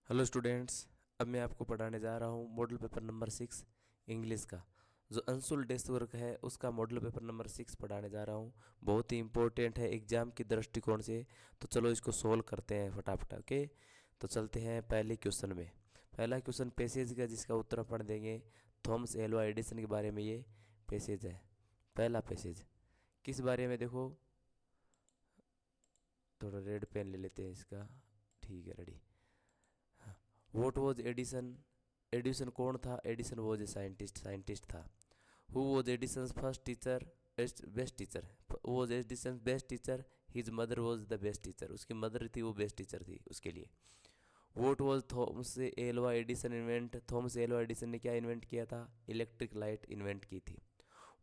Hello students. अब मैं आपको पढ़ाने जा रहा हूँ मॉडल पेपर नंबर 6 इंग्लिश का। जो अंशुल डेस्क वर्क है उसका मॉडल पेपर नंबर 6 पढ़ाने जा रहा हूँ। बहुत ही इंपॉर्टेंट है एग्जाम की दृष्टिकोण से। तो चलो इसको सोल्व करते हैं फटाफट। ओके, तो चलते हैं पहले क्वेश्चन में। पहला क्वेश्चन पैसेज का, जिसका उत्तर पढ़ देंगे। थॉमस एल्वा एडिसन के बारे में ये पैसेज है। पहला पैसेज किस बारे में, देखो थोड़ा रेड पेन ले लेते हैं इसका। ठीक है, ready. What was Edison? Edison कौन था? Edison was a scientist, scientist था। Who was Edison first teacher? Best teacher. Was Edison best teacher? His mother was the best teacher. उसकी मदर थी, वो बेस्ट टीचर थी उसके लिए। What was Thomas Alva Edison invent? Thomas Alva Edison ने क्या invent किया था? इलेक्ट्रिक लाइट इन्वेंट की थी।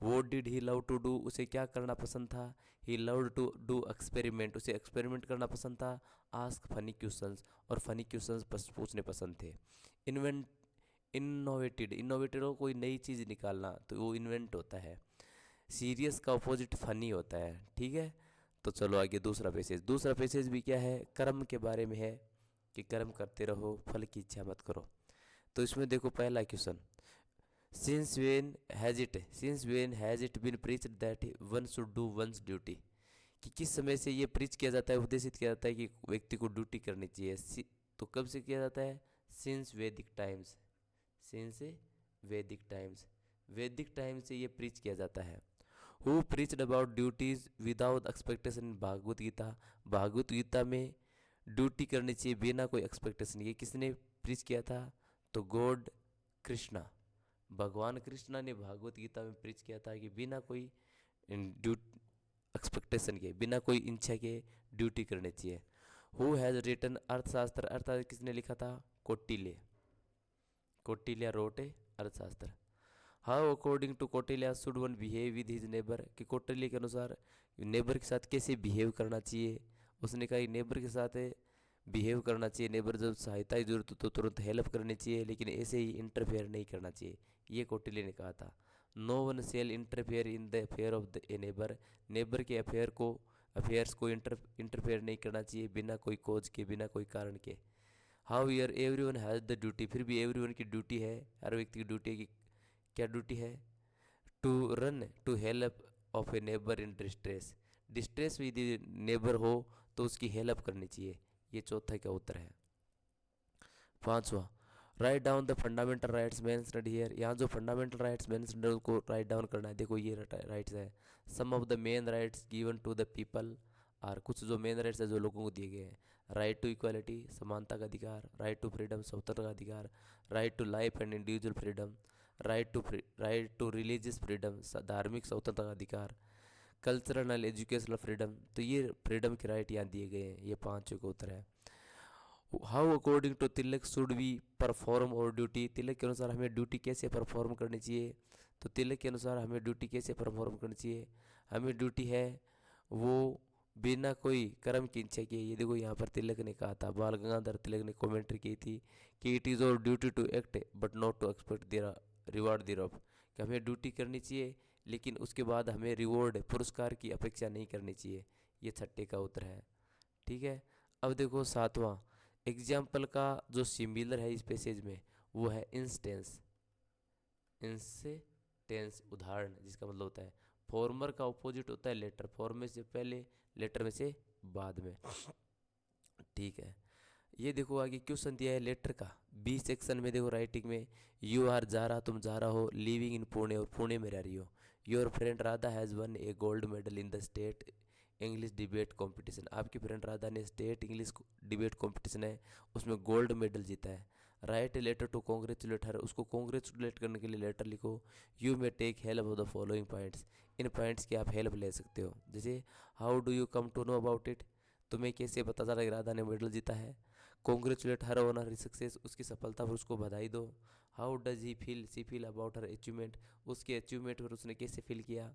What did he love to do? उसे क्या करना पसंद था? He love to do experiment. उसे एक्सपेरिमेंट करना पसंद था। आस्क फनी क्वेश्चंस, और फनी क्वेश्चंस पूछने पसंद थे। इन्वेंट, इनोवेटेड, इनोवेटेड हो कोई नई चीज़ निकालना तो वो इन्वेंट होता है। सीरियस का अपोजिट फनी होता है। ठीक है, तो चलो आगे दूसरा पैसेज। दूसरा पैसेज भी क्या है? कर्म के बारे में है कि कर्म करते रहो, फल की इच्छा मत करो। तो इसमें देखो पहला question, since when has it been preached that one should do one's duty? कि किस समय से ये प्रीच किया जाता है, उपदेशित किया जाता है कि व्यक्ति को ड्यूटी करनी चाहिए। तो कब से किया जाता है? Since Vedic times. Since Vedic times, Vedic time से ये प्रीच किया जाता है। Who preached about duties without expectation? Bhagavad Gita. Bhagavad Gita में ड्यूटी करनी चाहिए बिना कोई एक्सपेक्टेशन। ये किसने प्रीच किया था? तो गॉड कृष्णा, भगवान कृष्णा ने भागवत गीता में प्रीच किया था कि बिना कोई ड्यूटी एक्सपेक्टेशन के, बिना कोई इच्छा के ड्यूटी करनी चाहिए। हु हैज़ रिटन अर्थशास्त्र? अर्थशास्त्र किसने लिखा था? Kautilya. Kautilya wrote a Arthashastra. How according to Kautilya should one behave with his neighbour? कि कौटिल्य के अनुसार नेबर के साथ कैसे बिहेव करना चाहिए? उसने कहा नेबर के साथ बिहेव करना चाहिए, नेबर जब सहायता की जरूरत हो तो तुरंत हेल्प करनी चाहिए, लेकिन ऐसे ही इंटरफेयर नहीं करना चाहिए। ये कौटिल्य ने कहा था। No one shall interfere in the affair of the a neighbour? Neighbour के अफेयर्स को इंटरफेयर नहीं करना चाहिए बिना कोई कोज के, बिना कोई कारण के। How year every one has the duty? फिर भी एवरी वन की ड्यूटी है, हर व्यक्ति की ड्यूटी है कि क्या ड्यूटी है? To run to help of a neighbour in distress. Distress में यदि नेबर हो तो उसकी हेल्प करनी चाहिए। ये चौथा का उत्तर है। पांचवा, write down the fundamental rights mentioned here? यहाँ जो फंडामेंटल राइट्स मेंशनड है उसको राइट डाउन करना है। देखो ये राइट्स है। Some of the main rights given to the people are? कुछ जो मेन राइट्स है जो लोगों को दिए गए हैं। राइट टू इक्वालिटी, समानता का अधिकार। राइट टू फ्रीडम, स्वतंत्रता का अधिकार। Right to life and individual freedom. Right to religious freedom, धार्मिक स्वतंत्रता का अधिकार। Cultural and educational freedom. तो ये फ्रीडम के राइट यहाँ दिए गए हैं। ये पांचों का उत्तर है। How according to Tilak should we perform our duty? Tilak के अनुसार हमें ड्यूटी कैसे परफॉर्म करनी चाहिए? तो तिलक के अनुसार हमें ड्यूटी कैसे परफॉर्म करनी चाहिए? हमें ड्यूटी है वो बिना कोई कर्म की इच्छा किए। ये देखो यहाँ पर तिलक ने कहा था, बाल गंगाधर तिलक ने कमेंट्री की थी कि it is our duty to act but not to expect their reward thereof. कि हमें ड्यूटी करनी चाहिए लेकिन उसके बाद हमें रिवॉर्ड, पुरस्कार की अपेक्षा नहीं करनी चाहिए। ये छठे का उत्तर है। ठीक है, अब देखो सातवां एग्जाम्पल का जो सिमिलर है इस पैसेज में वो है इंस्टेंस। इंस्टेंस उदाहरण, जिसका मतलब होता है फॉर्मर का ऑपोजिट होता है लेटर। फॉर्मर से पहले, लेटर में से बाद में। ठीक है, ये देखो आगे क्वेश्चन दिया है लेटर का। बी सेक्शन में देखो राइटिंग में, यू आर जा रहा, तुम जा रहा हो, लिविंग इन पुणे, और पुणे में रह रही हो। Your friend Radha has one A gold medal in the state English debate competition. आपकी फ्रेंड राधा ने स्टेट इंग्लिश डिबेट कंपटीशन है उसमें गोल्ड मेडल जीता है। Write a letter to congratulate her, उसको कॉन्ग्रेचुलेट करने के लिए लेटर लिखो। You may take help of the following points, इन पॉइंट्स की आप हेल्प ले सकते हो। जैसे how do you come to know about it? तुम्हें कैसे पता चला कि राधा ने मेडल जीता है? Congratulate her on her success, उसकी सफलता पर उसको बधाई दो। How does he feel she feel about her achievement, उसके अचीवमेंट पर उसने कैसे फील किया?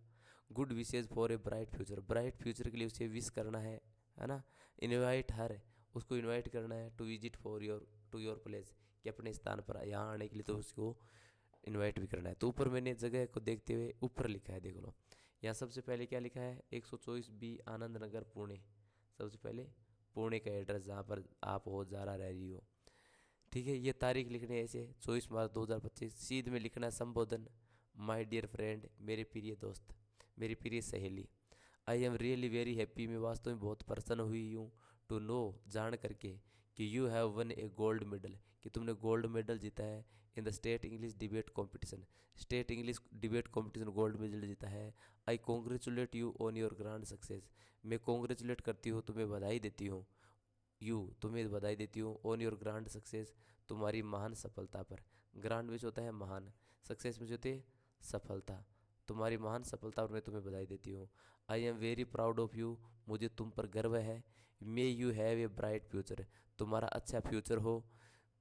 Good wishes for a bright future, bright future के लिए उसे विश करना है ना। इनवाइट हर, उसको इनवाइट करना है to visit for to your place, कि अपने स्थान पर यहाँ आने के लिए तो उसको इनवाइट भी करना है। तो ऊपर मैंने जगह को देखते हुए ऊपर लिखा है, देख लो। यहाँ सबसे पहले क्या लिखा है? 124 बी आनंद नगर पुणे। सबसे पहले पुणे का एड्रेस जहाँ पर आप हो, जा रहा रह रही हो। ठीक है, ये तारीख लिखनी है ऐसे 24 मार्च 2025। सीध में लिखना है संबोधन, माय डियर फ्रेंड, मेरे प्रिय दोस्त, मेरी प्रिय सहेली। I am really very happy, मैं वास्तव में बहुत प्रसन्न हुई हूँ, टू नो, जान करके, कि you have one A gold medal, कि तुमने गोल्ड मेडल जीता है in the state English debate competition, state English debate competition gold medal जीता है। I congratulate you on your grand success, मैं कॉन्ग्रेचुलेट करती हूँ, तुम्हें बधाई देती हूँ, यू, तुम्हें बधाई देती हूँ, ऑन योर ग्रांड सक्सेस, तुम्हारी महान सफलता पर। ग्रांड विच होता है महान, सक्सेस में होती है सफलता, तुम्हारी महान सफलता पर मैं तुम्हें बधाई देती हूँ। I am very proud of you, मुझे तुम पर गर्व है। May you have a bright future, तुम्हारा अच्छा फ्यूचर हो।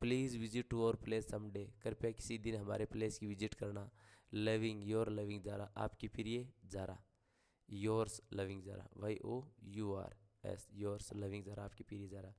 Please visit to our place someday, कृपया किसी दिन हमारे प्लेस की विजिट करना। लविंग योर लविंग जारा, आपकी प्रिय जारा। योर्स लविंग ज़रा, YOURS, योर्स लविंग ज़रा, आपकी प्रिय ज़रा।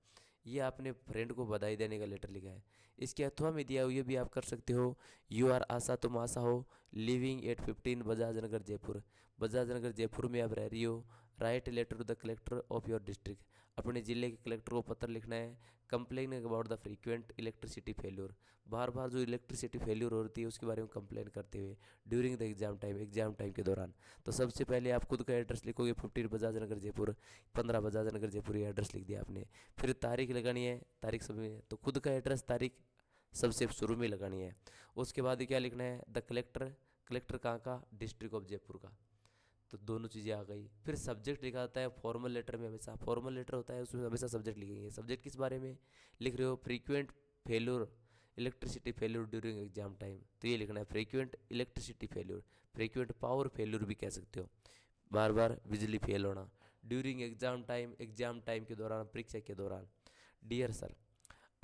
ये आपने फ्रेंड को बधाई देने का लेटर लिखा है। इसके अथवा में दिया हुआ ये भी आप कर सकते हो। यू आर आशा, तुम आशा हो, लिविंग एट 15 बजाज नगर जयपुर, बजाज नगर जयपुर में आप रह रही हो। Write letter to the collector of your district, अपने ज़िले के कलेक्टर को पत्र लिखना है। Complain about the frequent electricity failure, बार बार जो इलेक्ट्रिसिटी फेल्योर होती है उसके बारे में कंप्लेन करते हुए ड्यूरिंग द एग्जाम टाइम के दौरान। तो सबसे पहले आप खुद का एड्रेस लिखोगे, 15 बजाज नगर जयपुर, 15 बजाज नगर जयपुर, ये एड्रेस लिख दिया आपने। फिर तारीख लगानी है, तारीख सब में, तो खुद का एड्रेस तारीख सबसे शुरू में लगानी है। उसके बाद क्या लिखना है, द कलेक्टर, कलेक्टर कहाँ का, डिस्ट्रिक्ट ऑफ जयपुर का। तो दोनों चीज़ें आ गई। फिर सब्जेक्ट लिखा जाता है फॉर्मल लेटर में, हमेशा फॉर्मल लेटर होता है उसमें हमेशा सब्जेक्ट लिखेंगे। सब्जेक्ट किस बारे में लिख रहे हो, frequent failure electricity failure during exam time, तो ये लिखना है frequent electricity failure, frequent power failure भी कह सकते हो, बार बार बिजली फेल होना। ड्यूरिंग एग्जाम टाइम के दौरान, परीक्षा के दौरान। Dear sir,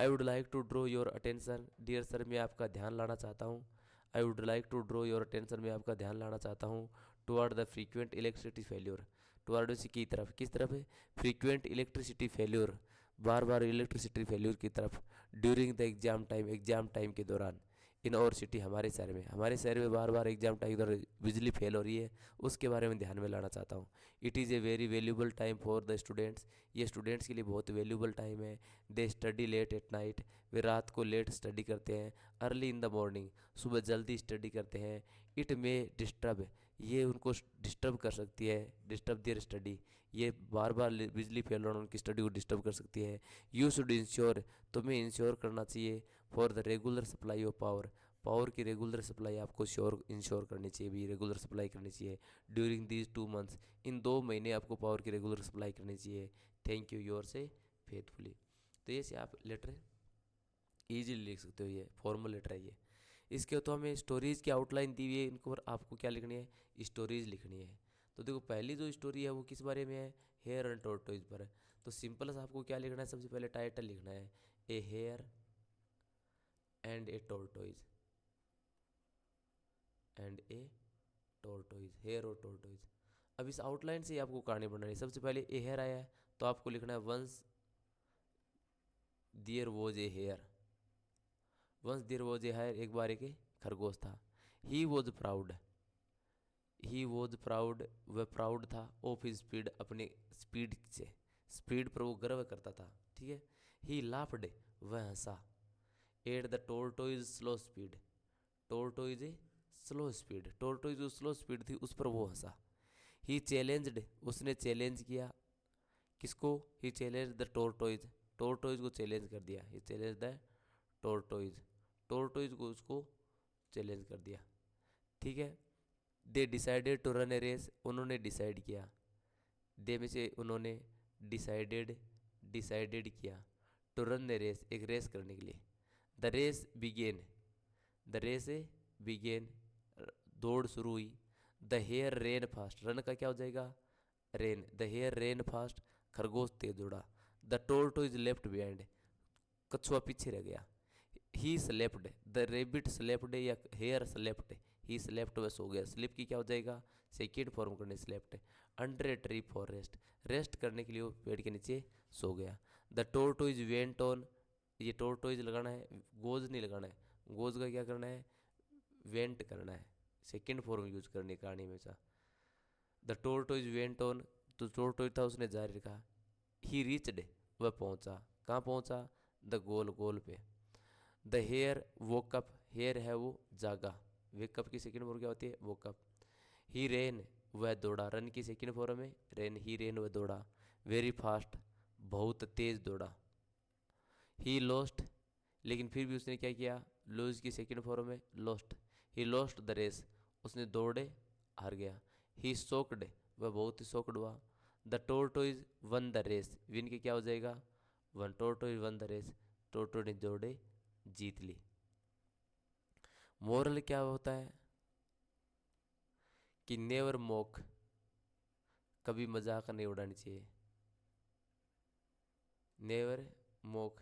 I would like to draw your attention, dear sir मैं आपका ध्यान लाना चाहता हूँ। I would like to draw your attention, मैं आपका ध्यान लाना चाहता हूँ। Toward the frequent electricity failure, toward उसी की तरफ, किस तरफ है, फ्रीक्वेंट इलेक्ट्रिसिटी फेल्योर, बार बार इलेक्ट्रिसिटी फेल्योर की तरफ। ड्यूरिंग द एग्जाम टाइम के दौरान। इन और सिटी, हमारे शहर में बार बार एग्जाम टाइम के दौरान बिजली फेल हो रही है, उसके बारे में ध्यान में लाना चाहता हूँ। It is a very valuable time for the students, ये स्टूडेंट्स के लिए बहुत वैल्यूबल टाइम है। They study late at night, वे रात को लेट स्टडी करते हैं। अर्ली इन द मॉर्निंग, सुबह जल्दी स्टडी करते हैं। इट मे डिस्टर्ब, ये उनको डिस्टर्ब कर सकती है, डिस्टर्ब देयर स्टडी, ये बार बार बिजली फेल होना उनकी स्टडी को डिस्टर्ब कर सकती है। यू शुड इंश्योर, तुम्हें इंश्योर करना चाहिए, for the regular supply of power, power की रेगुलर सप्लाई आपको इंश्योर करनी चाहिए, भी रेगुलर सप्लाई करनी चाहिए। ड्यूरिंग दीज 2 मंथ्स, इन 2 महीने आपको पावर की रेगुलर सप्लाई करनी चाहिए। थैंक यू, योर से फेथफुली। तो ये से आप लेटर ईजिली लिख सकते हो, ये फॉर्मल लेटर है ये। इसके तो हमें स्टोरीज़ की आउटलाइन दी हुई है, इनको पर आपको क्या लिखनी है, स्टोरीज़ लिखनी है। तो देखो पहली जो स्टोरी है वो किस बारे में है, हेयर एंड टोर्टोइज पर है। तो सिंपल सा आपको क्या लिखना है, सबसे पहले टाइटल लिखना है, a hare and a tortoise, and a tortoise, hare और टोर्टोइज। अब इस आउटलाइन से ही आपको कहानी बनानी है। सबसे पहले ए हेयर आया है तो आपको लिखना है, once there was a hare, once there was a hare, एक बार एक खरगोश था। He was proud, he was proud, वह प्राउड था, ऑफ हिज स्पीड, अपने स्पीड से, स्पीड पर वो गर्व करता था, ठीक है। ही लाफ्ड, वह हंसा। At the tortoise slow speed, tortoise slow speed, tortoise जो स्लो स्पीड थी उस पर वो हंसा। ही चैलेंज्ड, उसने चैलेंज किया, किसको, he challenge the tortoise, tortoise को चैलेंज कर दिया। He challenge the tortoise, tortoise को उसको चैलेंज कर दिया, ठीक है। They decided to run a race, उन्होंने डिसाइड किया, दे में से उन्होंने, डिसाइडेड, डिसाइडेड किया, टू रन ए रेस, एक रेस करने के लिए। The race began, the race began, दौड़ शुरू हुई। The hare ran fast, run का क्या हो जाएगा, ran, the hare ran fast, खरगोश तेज दौड़ा। द टोर्टोइज लेफ्ट बिहाइंड, कछुआ पीछे रह गया। ही स्लेप्ड, द रेबिट स्लेप्ड, या हेयर स्लेप्ड, ही स्लेप्ट, वह सो गया। स्लिप की क्या हो जाएगा, सेकेंड फॉर्म करने, slept. Under a tree for rest, rest करने के लिए वो पेड़ के नीचे सो गया। द टोर्टोइज वेंट ऑन, ये टोर्टोइज लगाना है, गोज नहीं लगाना है, गोज का क्या करना है, वेंट करना है, सेकेंड फॉर्म यूज करनी है कहानी में सा। द टोर्टोइज वेंट ऑन, तो टोर्टोइज था उसने जारी रखा। ही रीच्ड, वह पहुंचा, कहाँ पहुंचा, द गोल, गोल पे। द हेयर वोकअप, हेयर है वो जागा, वेकअप की सेकंड फॉर्म क्या होती है, वोकअप। ही रेन, वह दौड़ा, रन की सेकंड फॉर्म है रेन, ही रेन वह दौड़ा। वेरी फास्ट, बहुत तेज दौड़ा। ही लॉस्ट, लेकिन फिर भी उसने क्या किया, लूज की सेकंड फॉर्म है lost, he lost the race, उसने दौड़े हार गया। ही सोक्ड, वह बहुत ही सोक्ड हुआ। The tortoise won the race, win के क्या हो जाएगा, won, tortoise won the race, tortoise ने दौड़े जीत ली। मोरल क्या होता है कि नेवर मोक, कभी मजाक नहीं उड़ानी चाहिए। Never mock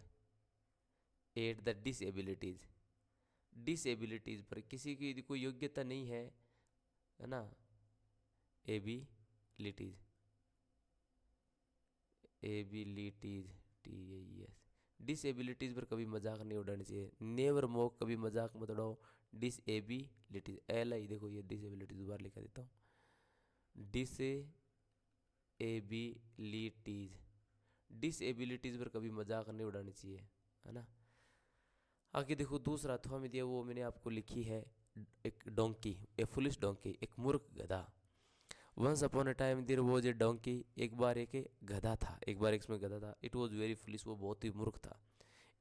at the disabilities, disabilities पर, किसी की यदि कोई योग्यता नहीं है ना, एबिलिटीज, एबिलिटीज, TAES, डिसेबिलिटीज पर कभी मजाक नहीं उड़ानी चाहिए। नेवर मोक, कभी मजाक मत उड़ाओ। डिसेबिलिटीज, LI देखो, ये डिसेबिलिटीज दोबारा लिखा देता हूँ, डिसेबिलिटीज, डिसेबिलिटीज पर कभी मजाक नहीं उड़ानी चाहिए, है ना। आगे देखो दूसरा तो हमें दिया, वो मैंने आपको लिखी है, एक डोंकी, ए फुलिश डोंकी, एक मूर्ख गधा। Once upon a time there was a donkey, एक बार एक गधा था, एक बार इसमें गधा था। इट वाज वेरी फुलिश, वो बहुत ही मूर्ख था।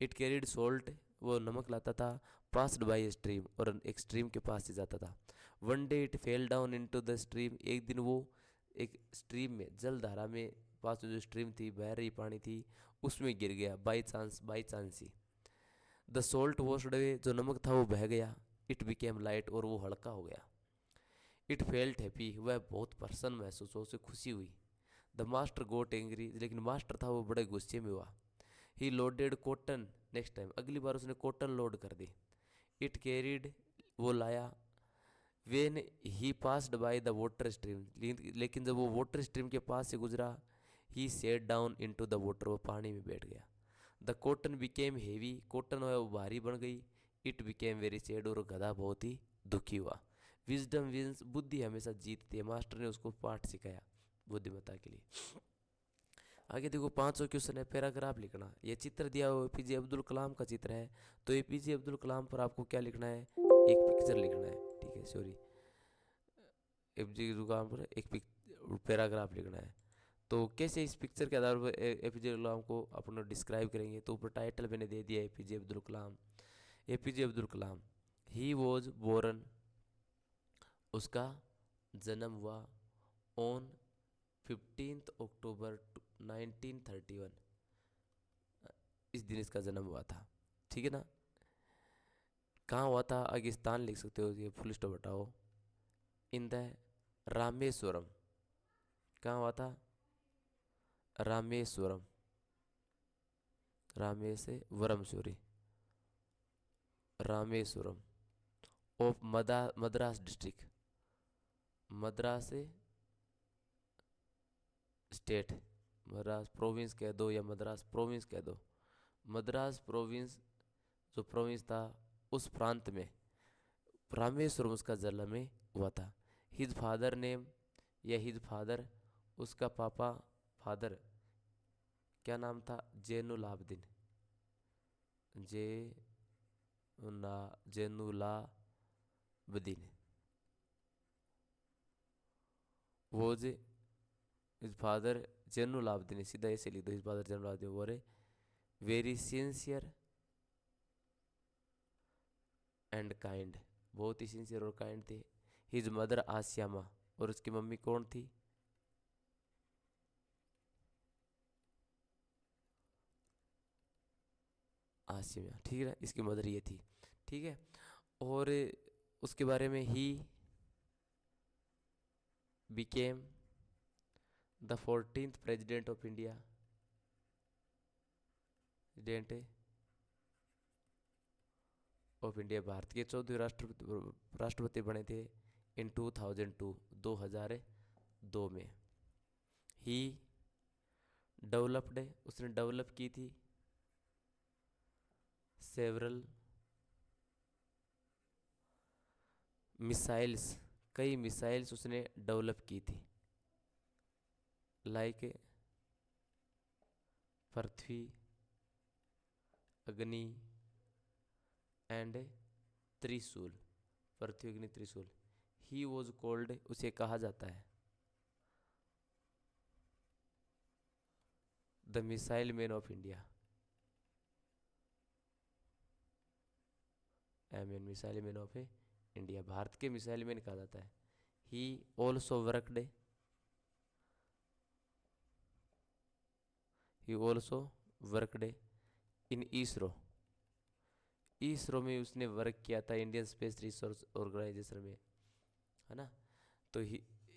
इट कैरिड सॉल्ट, वो नमक लाता था। पास्ड बाय ए स्ट्रीम, और एक स्ट्रीम के पास से जाता था। One day it fell down into the stream, एक दिन वो एक स्ट्रीम में, जल धारा में, पास में जो स्ट्रीम थी, बह रही पानी थी, उसमें गिर गया, by chance he. The salt washed away, जो नमक था वो बह गया। इट बिकेम लाइट, और वो हल्का हो गया। इट फेल्ट हैप्पी, वह बहुत प्रसन्न महसूस हुआ, उसे खुशी हुई। द मास्टर गोट एंग्री, लेकिन मास्टर था वो बड़े गुस्से में हुआ। ही लोडेड कॉटन नेक्स्ट टाइम, अगली बार उसने कॉटन लोड कर दी। इट कैरिड, वो लाया। When he passed by the water stream, लेकिन जब वो वाटर स्ट्रीम के पास से गुजरा, he sat down into the water, वो पानी में बैठ गया। The cotton became heavy, cotton है वो भारी बन गई। इट बिकेम वेरी सैड, और गधा बहुत ही दुखी हुआ। विजडम विंस, बुद्धि हमेशा जीतती है, मास्टर ने उसको पाठ सिखाया बुद्धिमत्ता के लिए। आगे देखो पांचवा क्वेश्चन है, पैराग्राफ लिखना। ये चित्र दिया हुआ APJ अब्दुल कलाम का चित्र है, तो APJ अब्दुल कलाम पर आपको क्या लिखना है, एक पिक्चर लिखना है, ठीक है, सॉरी, APJ अब्दुल कलाम पर एक पैराग्राफ लिखना है। तो कैसे इस पिक्चर के आधार पर APJ अब्दुल कलाम को अपन डिस्क्राइब करेंगे, तो ऊपर टाइटल मैंने दे दिया APJ Abdul Kalam. APJ Abdul Kalam, he was boron, उसका जन्म हुआ, ऑन 15 अक्टूबर 1931, इस दिन इसका जन्म हुआ था, ठीक है ना। कहाँ हुआ था, आगे स्थान लिख सकते हो, ये फुल स्टॉप हटाओ। इन द रामेश्वरम, कहाँ हुआ था, Rameswaram, Rameswaram sorry, Rameswaram of Madras district, Madras state, Madras province कह दो या मद्रास प्रोविंस कह दो, मद्रास प्रोविंस जो प्रोविंस था उस प्रांत में रामेश्वरम उसका जन्म में हुआ था। हिज फादर नेम, या हिज फादर, उसका पापा, फादर क्या नाम था, जैनुलाब्दीन, जैनुलाब्दीन, वो जे हिज फादर जैनुलाब्दीन, सीधा ऐसे लिख दो, his father Jainulabdeen were very sincere and kind, बहुत ही सिंसियर और काइंड थे। हिज मदर आसियामा, और उसकी मम्मी कौन थी, आसिया, ठीक है ना, इसकी मदर ये थी, ठीक है। और उसके बारे में, he became the 14th president of India, president of India, Bharat के 14वें राष्ट्रपति बने थे इन 2002, 2002 में। ही डेवलप्ड, उसने डेवलप की थी, सेवरल मिसाइल्स, कई मिसाइल्स उसने डेवलप की थी, लाइक पृथ्वी, अग्नि, एंड त्रिशूल, पृथ्वी त्रिशूल। ही वॉज कॉल्ड, उसे कहा जाता है the missile man of India. I mean missile man of India, Bharat के मिसाइल मैन कहा जाता है। He also worked, he also worked in ISRO, ISRO में उसने वर्क किया था, इंडियन स्पेस रिसर्च ऑर्गेनाइजेशन में, है ना। तो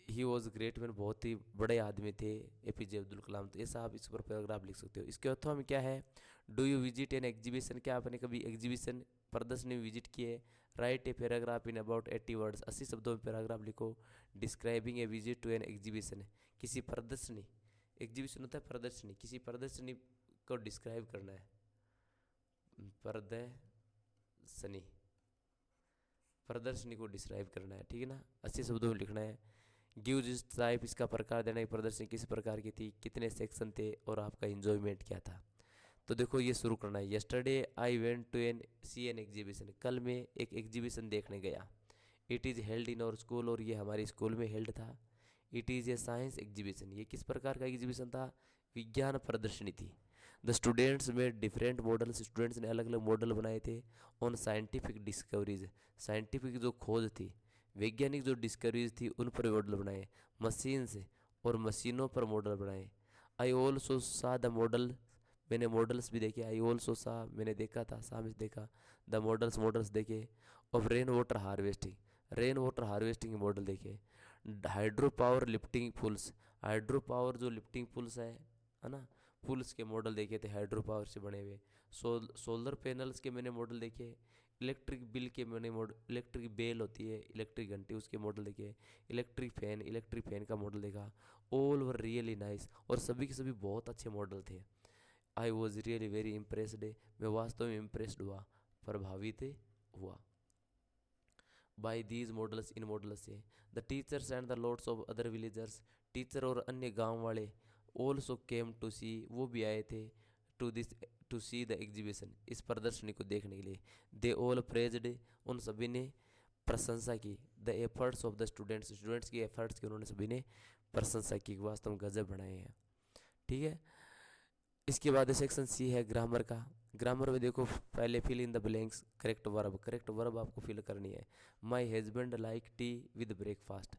ही वॉज ग्रेट मैन, बहुत ही बड़े आदमी थे एपीजे अब्दुल कलाम। तो ऐसा आप इस पर पैराग्राफ लिख सकते हो। इसके अर्थों में क्या है, do you visit an exhibition, क्या आपने कभी एग्जीबिशन प्रदर्शनी में विजिट किए। Write a paragraph in about 80 words, 80 शब्दों में पैराग्राफ लिखो। Describing a visit to an exhibition, किसी प्रदर्शनी, एग्जीबिशन होता है प्रदर्शनी, किसी प्रदर्शनी को डिस्क्राइब करना है, प्रदर्शनी, प्रदर्शनी को डिस्क्राइब करना है, ठीक है ना, 80 शब्दों में लिखना है। गिव दिस टाइप, इसका प्रकार देना है, प्रदर्शनी किस प्रकार की थी, कितने सेक्शन थे और आपका इंजॉयमेंट क्या था। तो देखो ये शुरू करना है। Yesterday I went to an see an exhibition, कल मैं एक एग्जीबिशन देखने गया। It is held in our school, और ये हमारे स्कूल में हेल्ड था। It is a science exhibition, ये किस प्रकार का एग्जीबिशन था, विज्ञान प्रदर्शनी थी। The students made different models, students ने अलग अलग मॉडल बनाए थे। ऑन साइंटिफिक डिस्कवरीज, साइंटिफिक जो खोज थी, वैज्ञानिक जो डिस्कवरीज थी उन पर मॉडल बनाए। मशीन से और मशीनों पर मॉडल बनाए। आई ऑल्सो सा द मॉडल, मैंने मॉडल्स भी देखे। आई ऑल्सो सा, मैंने देखा था, सा में देखा। द मॉडल्स, मॉडल्स देखे। Of rain water harvesting, rain water harvesting के मॉडल देखे। Hydro power lifting pulls, hydro power जो लिफ्टिंग पुल्स है ना, पुल्स के मॉडल देखे थे हाइड्रो पावर से बने हुए। सोलर पैनल्स के मैंने मॉडल देखे। इलेक्ट्रिक बिल के मैंने मॉडल, इलेक्ट्रिक बेल होती है इलेक्ट्रिक घंटी, उसके मॉडल देखे। इलेक्ट्रिक फैन का मॉडल देखा। ऑल वर रियली नाइस, और सभी के सभी बहुत अच्छे मॉडल थे। I was really very impressed, मैं वास्तव में इम्प्रेस्ड हुआ, प्रभावित हुआ। बाय दीज मॉडल्स, इन मॉडल से। The teachers and the lots of other villagers, teacher और अन्य गांव वाले। ऑल्सो केम टू सी, वो भी आए थे। To this, to see the exhibition, इस प्रदर्शनी को देखने के लिए। दे ऑल प्रेज्ड, उन सभी ने प्रशंसा की। The efforts of the students, students की एफर्ट्स की उन्होंने सभी ने प्रशंसा की, वास्तव में गजब बनाए हैं, ठीक है। इसके बाद सेक्शन सी है ग्रामर का। ग्रामर में देखो पहले fill in the blanks, correct verb, correct verb आपको फिल करनी है। My husband like tea with breakfast,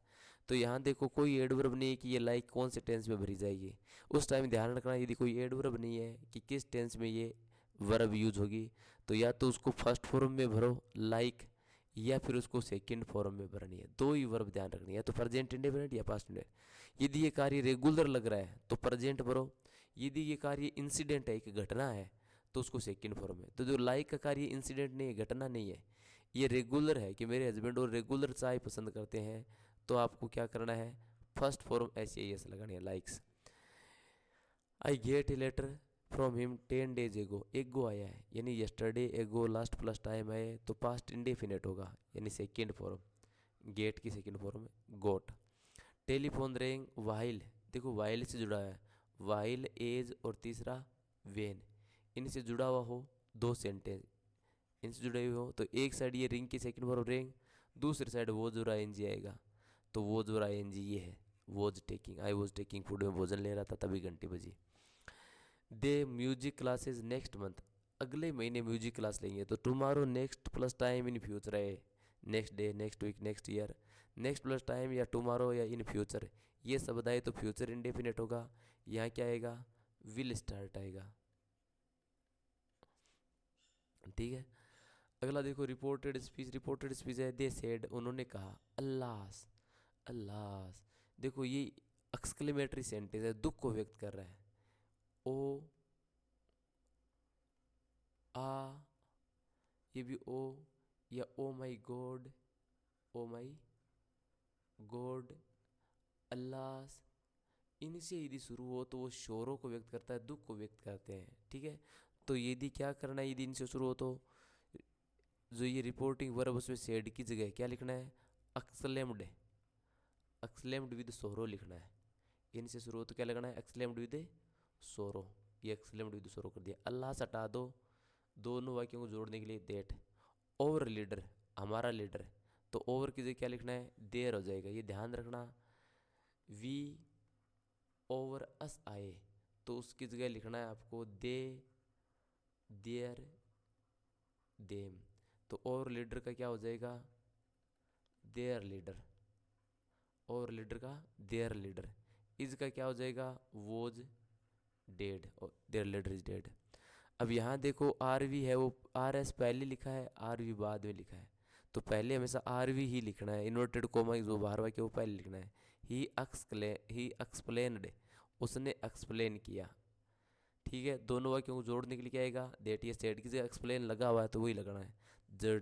तो यहाँ देखो कोई एडवर्ब नहीं है कि ये लाइक कौन से टेंस में भरी जाएगी। उस टाइम ध्यान रखना, यदि कोई एडवर्ब नहीं है कि किस टेंस में ये वर्ब यूज होगी, तो या तो उसको फर्स्ट फॉर्म में भरो लाइक, या फिर उसको सेकंड फॉर्म में भरनी है। दो ही वर्ब ध्यान रखनी है, तो प्रेजेंट इंडेफिनिट या पास्ट इंडेफिनिट। यदि ये कार्य रेगुलर लग रहा है तो प्रेजेंट भरो। यदि ये कार्य इंसिडेंट है, एक घटना है, तो उसको सेकंड फॉर्म में। तो जो लाइक का कार्य इंसिडेंट नहीं है, घटना नहीं है, ये रेगुलर है कि मेरे हस्बैंड और रेगुलर चाय पसंद करते हैं, तो आपको क्या करना है, first form S A S लगानी है, likes. I get a letter from him 10 days एगो, एगो आया है यानी यस्टरडे एगो, लास्ट प्लस टाइम आए तो पास्ट इंडेफिनिट होगा, यानी सेकेंड फॉर्म। गेट की सेकेंड फॉर्म गोट। टेलीफोन रिंग वाइल, देखो वाइल से जुड़ा है, वाइल एज और तीसरा वेन, इनसे जुड़ा हुआ हो दो सेंटेंस, इनसे जुड़े हुए हो तो एक साइड ये रिंग की सेकंड फॉर्म रिंग, दूसरी साइड वो जुड़ा एनजी आएगा, तो वो जुड़ा एनजी ये है। Was taking, I was taking food, में भोजन ले रहा था तभी घंटी बजी। They music classes next month, अगले महीने म्यूजिक क्लास लेंगे, तो tomorrow next plus time in future है, next day, next week, next year. Next plus time या टुमारो या इन फ्यूचर, ये शब्द आए तो फ्यूचर इंडेफिनिट होगा। यहाँ क्या आएगा, विल स्टार्ट आएगा, ठीक है। अगला देखो रिपोर्टेड स्पीच, रिपोर्टेड स्पीच है दे सेड, उन्होंने कहा। अल्लाह, अल्लाह, देखो ये एक्सक्लेमेटरी सेंटेंस है, दुख को व्यक्त कर रहा है। ओ आ, ये भी ओ, या ओ माई गॉड, ओ माई गॉड, अल्लाह, इनसे यदि शुरू हो तो वो शोरों को व्यक्त करता है, दुख को व्यक्त करते हैं, ठीक है। तो यदि क्या करना है, यदि इनसे शुरू हो तो जो ये रिपोर्टिंग वर्ब उसमें सेड की जगह क्या लिखना है, एक्सलेम्ड, एक्सलेम्ड विद सोरो लिखना है। इनसे शुरू हो तो क्या लगना है, एक्सलेम्ड विद सोरो, ये एक्सलेम्ड विद सोरो कर दिया। अल्लाह से हटा दो, दोनों वाक्यों को जोड़ने के लिए देट। ओवर लीडर, हमारा लीडर, तो ओवर की जगह क्या लिखना है, देयर हो जाएगा, ये ध्यान रखना। वी ओवर अस आए तो उसकी जगह लिखना है आपको दे, देयर, देम। तो ओवर लीडर का क्या हो जाएगा, देयर लीडर, और लीडर का देयर लीडर। इज का क्या हो जाएगा, वोज डेड, और देयर लीडर इज डेड। अब यहाँ देखो आर वी है, वो आर एस पहले लिखा है, आर वी बाद में लिखा है, तो पहले हमेशा आर वी ही लिखना है, इन्वर्टेड कोमा जो बाहर वाक्य वो पहले लिखना है। ही एक्सप्लेन्ड, उसने एक्सप्लेन किया। ठीक है, दोनों वाक्यों को जोड़ने के लिए क्या आएगा, देट या सेड की जगह एक्सप्लेन लगा हुआ है तो वही लगाना है,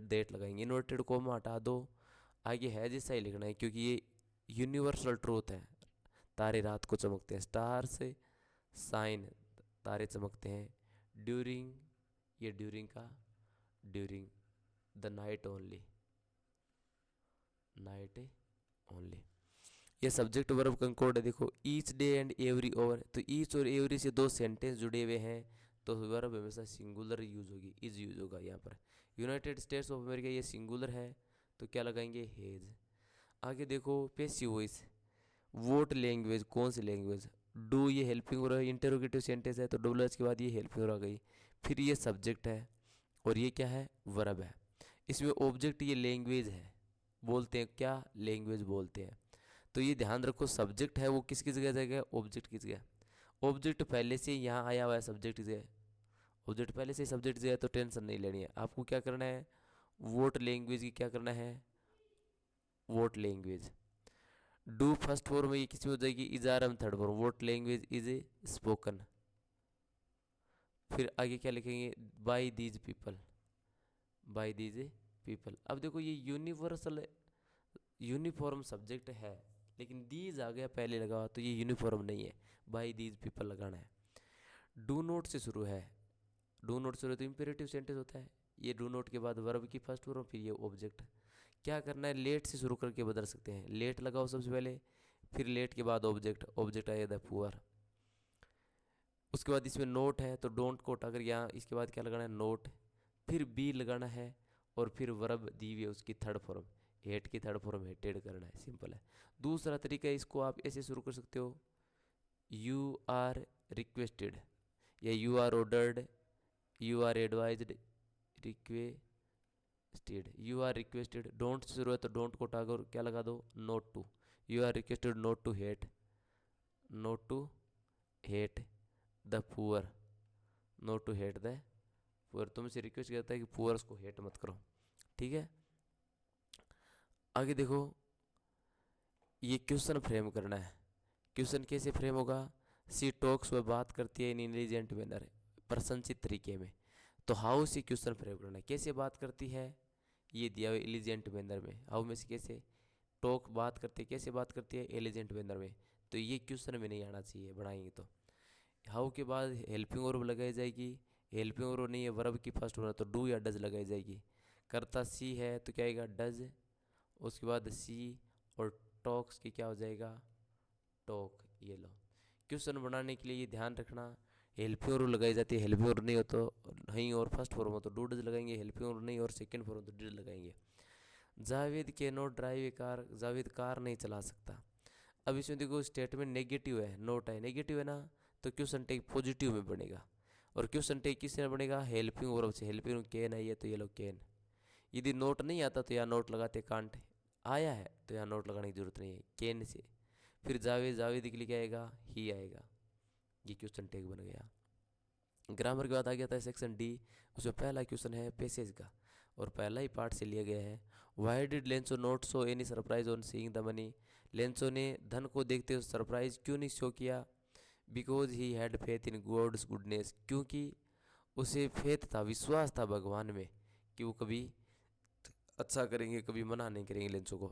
देट लगाएंगे, इन्वर्टेड कोमा हटा दो, आगे है जैसा ही लिखना है, क्योंकि ये यूनिवर्सल ट्रूथ है। तारे रात को चमकते हैं, स्टार से साइन, तारे चमकते हैं। ड्यूरिंग, ये ड्यूरिंग का during the night only, night only. ये सब्जेक्ट वर्ब कंकोड है, देखो each day and every over, तो ईच और एवरी से दो सेंटेंस जुड़े हुए हैं, तो वर्ब हमेशा सिंगुलर यूज होगी, इज यूज होगा यहाँ पर। यूनाइटेड स्टेट्स ऑफ अमेरिका ये सिंगुलर है, तो क्या लगाएंगे, हेज। आगे देखो पैसिव वॉइस, वोट लैंग्वेज, कौन सी लैंग्वेज, डू ये हेल्पिंग हो रहा है, इंटेरोगेटिव सेंटेंस है तो डब्ल्यू एच के बाद ये हेल्पिंग हो रहा गई, फिर ये सब्जेक्ट है और ये क्या है, वर्ब है। इसमें ऑब्जेक्ट ये लैंग्वेज है, बोलते हैं क्या, लैंग्वेज बोलते हैं। तो ये ध्यान रखो, सब्जेक्ट है वो किसकी जगह जाएगा, ऑब्जेक्ट की जगह। ऑब्जेक्ट पहले से यहाँ आया हुआ है सब्जेक्ट की जगह, ऑब्जेक्ट पहले से सब्जेक्ट की जगह, तो टेंशन नहीं लेनी है आपको। क्या करना है, वोट लैंग्वेज की क्या करना है, what language. Do first form में ये किस में हो जाएगी, is are am third form, what language is spoken. फिर आगे क्या लिखेंगे, by these people, by these people. अब देखो ये यूनिवर्सल यूनिफॉर्म सब्जेक्ट है, लेकिन दीज आ गया पहले लगा हुआ, तो ये यूनिफॉर्म नहीं है, बाय दीज पीपल लगाना है। डू नोट से शुरू है, डू नोट से शुरू तो इंपेरेटिव सेंटेंस होता है, ये डू नोट के बाद वर्ब की फर्स्ट फॉर्म, फिर ये ऑब्जेक्ट। क्या करना है, लेट से शुरू करके बदल सकते हैं, लेट लगाओ सबसे पहले, फिर लेट के बाद ऑब्जेक्ट, ऑब्जेक्ट आएगा द पुअर। उसके बाद इसमें नोट है तो डोंट को हटाकर यहाँ इसके बाद क्या लगाना है, नोट, फिर बी लगाना है, और फिर वर्ब दी हुई है उसकी थर्ड फॉर्म, हेट की थर्ड फॉर्म हेटेड करना है, सिंपल है। दूसरा तरीका है, इसको आप ऐसे शुरू कर सकते हो, यू आर रिक्वेस्टेड, या you are ordered, you are advised, requested, you are requested. Don't say शुरू है तो डोंट को हटाकर क्या लगा दो, not to, you are requested not to hate, not to hate the poor, not to hate the poor, तुमसे request करता है कि पुअर्स को हेट मत करो। ठीक है, आगे देखो, ये क्वेश्चन फ्रेम करना है। क्वेश्चन कैसे फ्रेम होगा, सी टॉक्स, वह बात करती है इन इंटेलिजेंट मैनर, प्रशंसित तरीके में, तो हाउ से क्वेश्चन फ्रेम करना है, कैसे बात करती है, ये दिया हुआ एलिजेंट मैनर में, हाउ में से कैसे, टॉक बात करती है, कैसे बात करती है, एलिजेंट मैनर में, तो ये क्वेश्चन में नहीं आना चाहिए, बनाएंगे तो। हाउ के बाद हेल्पिंग वर्ब लगाई जाएगी, हेल्पिंग वर्ब नहीं है, वर्ब की फर्स्ट होना, तो डू या डज लगाई जाएगी। करता सी है तो क्या आएगा, डज, उसके बाद सी, और टॉक्स की क्या हो जाएगा, टॉक। ये लो, क्वेश्चन बनाने के लिए ये ध्यान रखना, हेल्पिंग वर्ब लगाई जाती है, हेल्पिंग वर्ब नहीं हो तो नहीं, और फर्स्ट फॉर्म हो तो डू डज लगाएंगे, हेल्पिंग वर्ब नहीं और सेकंड फॉर्म तो डिड लगाएंगे। जावेद के not drive A car, Javed car नहीं चला सकता। अब इसमें देखो स्टेटमेंट नेगेटिव है, नोट है, नेगेटिव है ना, तो क्वेश्चन टेक पॉजिटिव में बनेगा, और क्वेश्चन टेक किससे बनेगा, हेल्पिंग वर्ब से, हेल्पिंग कैन आई है तो ये लो कैन। यदि नोट नहीं आता तो यहाँ नोट लगाते, कांट आया है तो यहाँ नोट लगाने की जरूरत नहीं है, कैन से। फिर जावेद, जावेद के लिए क्या आएगा, ही आएगा, ये क्वेश्चन टेक बन गया। ग्रामर के बाद आ गया था सेक्शन डी, उसमें पहला क्वेश्चन है पैसेज का, और पहला ही पार्ट से लिया गया है। Why did Lencho not show any surprise on seeing the money, Lencho ने धन को देखते हुए सरप्राइज क्यों नहीं शो किया, because he had faith in God's goodness, क्योंकि उसे फेथ था, विश्वास था भगवान में कि वो कभी अच्छा करेंगे, कभी मना नहीं करेंगे लेंसो को।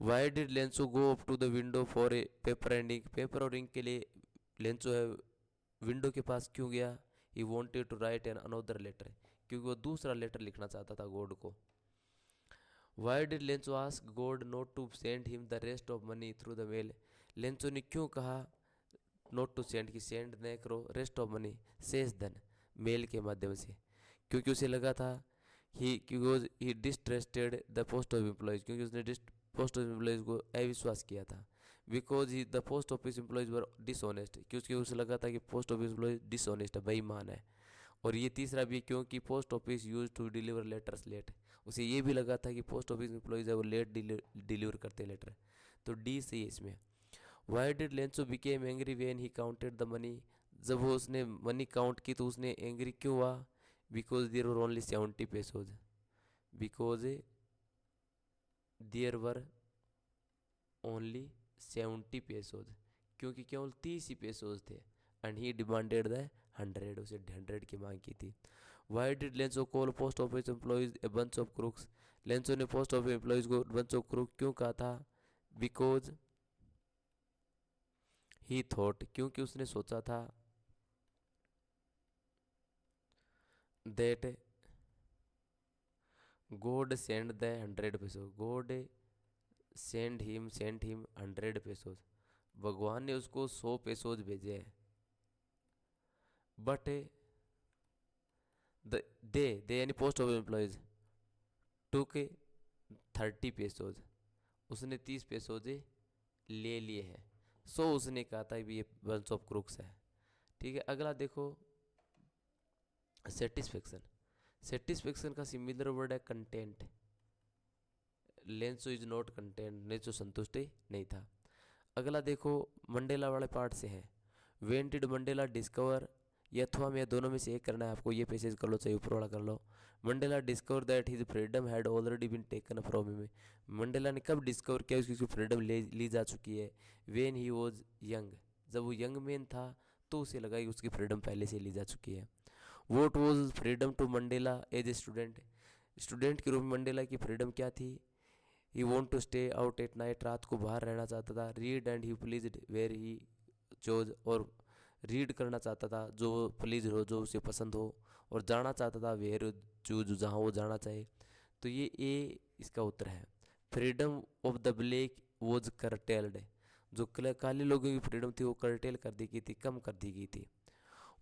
Why did Lencho go up to the window for a paper and ink, paper और इंक के लिए लेंसो है विंडो के पास क्यों गया, he wanted to write an another letter, क्योंकि वो दूसरा लेटर लिखना चाहता था गॉड को। Why did Lencho ask God not to send him the rest of money through the mail, Lencho ने क्यों कहा नॉट टू सेंड, की सेंड न करो रेस्ट ऑफ मनी, शेष धन, मेल के माध्यम से, क्योंकि उसे लगा था because he distrusted the post office employees, क्योंकि उसने पोस्ट ऑफिस एम्प्लॉयज़ को अविश्वास किया था। Because he the post office employees were dishonest, क्योंकि उसे लगा था कि पोस्ट ऑफिस एम्प्लॉयज़ डिसऑनेस्ट है, बेईमान है। और ये तीसरा भी क्योंकि post office use to deliver letters late, उसे ये भी लगा था कि पोस्ट ऑफिस एम्प्लॉयज़ है वो लेट डिलीवर करते लेटर। तो डी सही है इसमें। Why did Lencho became angry when he counted the money, जब वो उसने मनी काउंट की तो उसने एंग्री क्यों हुआ? Because there were only 70 pesos, because there were only 70 pesos, क्योंकि केवल 30 ही पेसोज थे। एंड ही डिमांडेड द 100, उसे 100 की मांग की थी। Why did Lencho call post office employees a bunch of crooks, Lencho ने पोस्ट ऑफिस एम्प्लॉयज को बंच ऑफ क्रूक क्यों कहा था? बिकॉज ही थॉट, क्योंकि उसने सोचा था that God send the 100 pesos, God send him 100 pesos, भगवान ने उसको 100 पेसोज भेजे हैं। बट दे यानी पोस्ट ऑफिस एम्प्लॉयज टुक 30 पेसोज, उसने 30 पेसोज ले लिए हैं। सो उसने कहा था भी ये बंच ऑफ क्रूक्स है। ठीक है, अगला देखो सेटिस्फेक्शन। सेटिस्फेक्शन का सिमिलर वर्ड है कंटेंट। लेंसो इज नॉट कंटेंट, लेंसो संतुष्ट नहीं था। अगला देखो मंडेला वाले पार्ट से है। वेन डिड मंडेला डिस्कवर, ये अथवा में दोनों में से एक करना है आपको, ये पैसेज कर लो चाहे ऊपर वाला कर लो। Mandela discover that his freedom had already been taken from him, Mandela ने कब डिस्कवर किया उसकी फ्रीडम ली जा चुकी है? वेन ही वॉज यंग, जब वो यंग मैन था तो उसे लगा कि उसकी फ्रीडम पहले से ली जा चुकी है। What was freedom to Mandela as a student, student के रूप में मंडेला की फ्रीडम क्या थी? He want to stay out at night, रात को बाहर रहना चाहता था। Read and he pleased where he chose, और रीड करना चाहता था जो प्लीज हो, जो उसे पसंद हो, और जाना चाहता था वेयर चूज, जहाँ वो जाना चाहे। तो ये ए इसका उत्तर है। Freedom of the black was करटेल्ड, जो काले लोगों की फ्रीडम थी वो करटेल कर दी गई थी, कम कर दी गई थी।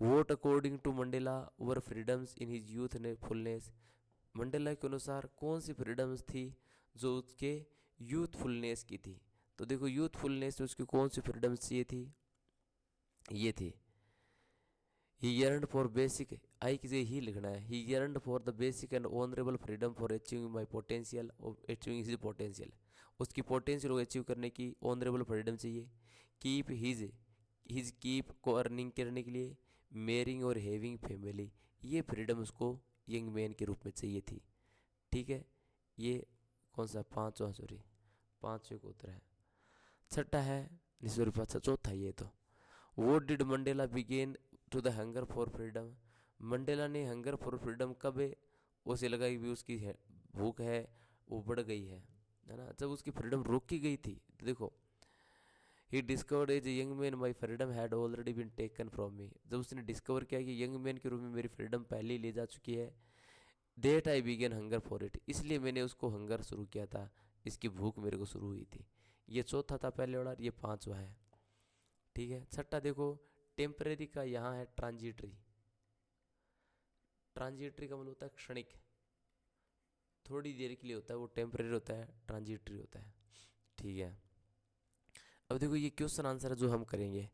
What according to Mandela were freedoms in his youth ने फुलनेस, मंडेला के अनुसार कौन सी फ्रीडम्स थी जो उसके यूथफुलनेस की थी? तो देखो यूथफुलनेस में उसकी कौन सी फ्रीडम्स चाहिए थी? ये थी ही yearned फॉर बेसिक, आई की जगह ही लिखना है। ही yearned for the basic and honourable freedom for achieving my potential, achieving his potential, उसकी पोटेंशियल को अचीव करने की ऑनरेबल फ्रीडम चाहिए। कीप हिज कीप को अर्निंग करने के लिए, मेरिंग और हैविंग फैमिली, ये फ्रीडम उसको यंग मैन के रूप में चाहिए थी। ठीक है, ये कौन सा पांचवा, सॉरी पांचवे का उत्तर है। छठा है, सॉरी चौथा ये तो। What did Mandela begin to the hunger for freedom, Mandela ने हंगर फॉर फ्रीडम कब उसे लगा कि उसकी भूख है वो बढ़ गई है ना? जब उसकी फ्रीडम रोकी गई थी। तो देखो he discovered as young man my freedom had already been taken from me, जब उसने डिस्कवर किया कि यंग मैन के रूप में मेरी फ्रीडम पहले ही ले जा चुकी है। That I began hunger for it, इसलिए मैंने उसको हंगर शुरू किया था, इसकी भूख मेरे को शुरू हुई थी। ये चौथा था पहले वाला, ये पांचवा है। ठीक है, छठा देखो टेम्परेरी का यहाँ है ट्रांजिटरी। ट्रांजिटरी का मतलब होता है क्षणिक, थोड़ी देर के लिए होता है, वो टेम्परेरी होता है, ट्रांजिटरी होता है। ठीक है, अब देखो ये क्वेश्चन आंसर है जो हम करेंगे।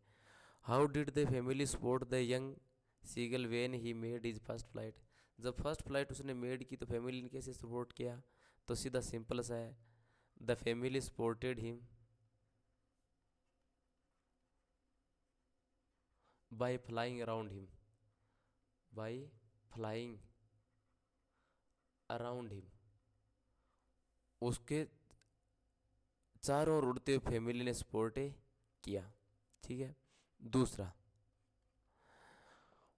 How did the family support the young seagull when he made his first flight, जब फर्स्ट फ्लाइट उसने मेड की तो फैमिली ने कैसे सपोर्ट किया? तो सीधा सिंपल सा है, the family supported him by flying around him, by flying around him, उसके चारों ओर उड़ते हुए फैमिली ने सपोर्ट किया। ठीक है, दूसरा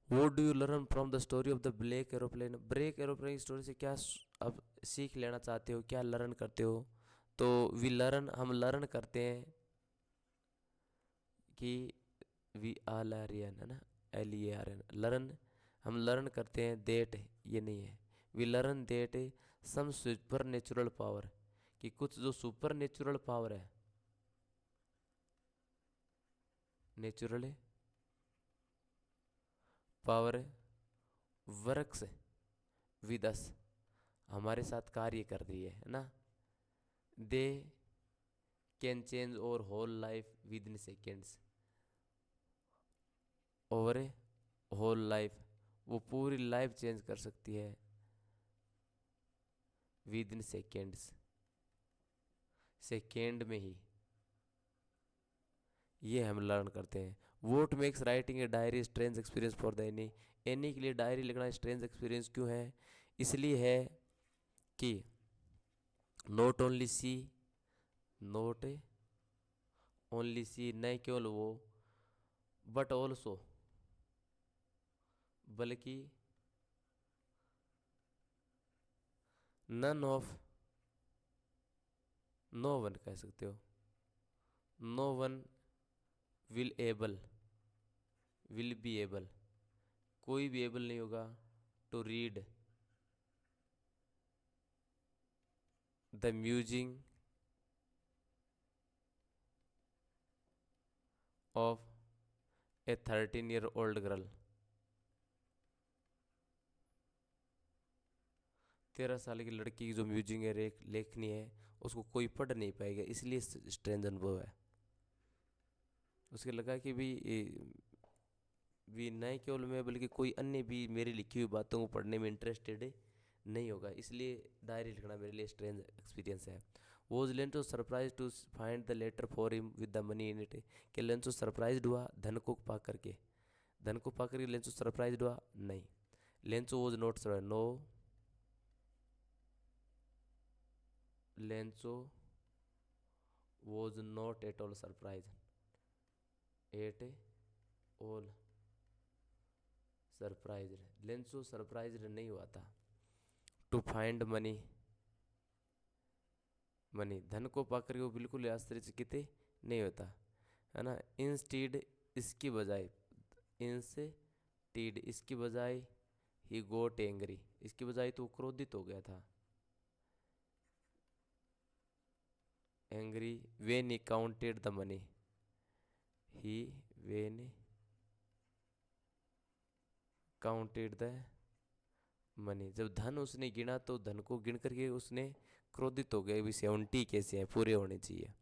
what do you learn from the story of the black aeroplane, black aeroplane की स्टोरी से क्या अब सीख लेना चाहते हो, क्या लर्न करते हो? तो वी लर्न, हम लर्न करते हैं कि वी आर एन है ना, LERN, लर्न, हम लर्न करते हैं देट, ये नहीं है। We learn that some supernatural power, कि कुछ जो सुपर नेचुरल पावर है, natural power works with us, हमारे साथ कार्य कर रही है ना। They can change our whole life within seconds, our whole life, वो पूरी लाइफ चेंज कर सकती है विद इन सेकेंड्स, सेकेंड में ही। ये हम लर्न करते हैं। Vote makes writing a diary strange experience for the any, any के लिए डायरी लिखना स्ट्रेंज एक्सपीरियंस क्यों है? इसलिए है कि not only she, not only she, न केवल वो, बट ऑल्सो, बल्कि नन ऑफ, नो वन कह सकते हो, no one will able, will be able, कोई भी एबल नहीं होगा to read the musing of a 13-year-old girl, 13 साल की लड़की की जो म्यूजिंग है, लेखनी है, उसको कोई पढ़ नहीं पाएगा, इसलिए स्ट्रेंज अनुभव है। उसके लगा कि भी नहीं केवल मैं बल्कि कोई अन्य भी मेरी लिखी हुई बातों को पढ़ने में इंटरेस्टेड नहीं होगा, इसलिए डायरी लिखना मेरे लिए स्ट्रेंज एक्सपीरियंस है। Was Lencho surprise to find the letter for him with the money in it, कि लेंसो सरप्राइज हुआ धन को पा करके, धन को पा करके लेंसो सरप्राइज हुआ नहीं। Lencho was not surprise, no Lencho was not at all surprise, at all surprise, Lencho surprise नहीं हुआ था। टू फाइंड मनी, मनी, धन को पाकर वो बिल्कुल आश्चर्यचकित नहीं होता, है ना। इंस्टीड, इसकी बजाय, इंस्टीड इसकी बजाय, ही गोट एंग्री, इसकी बजाय तो क्रोधित हो गया था, angry when he counted the money, he when counted the money, जब धन उसने गिना तो धन को गिन करके उसने क्रोधित हो गए, भी 70 कैसे हैं, पूरे होने चाहिए।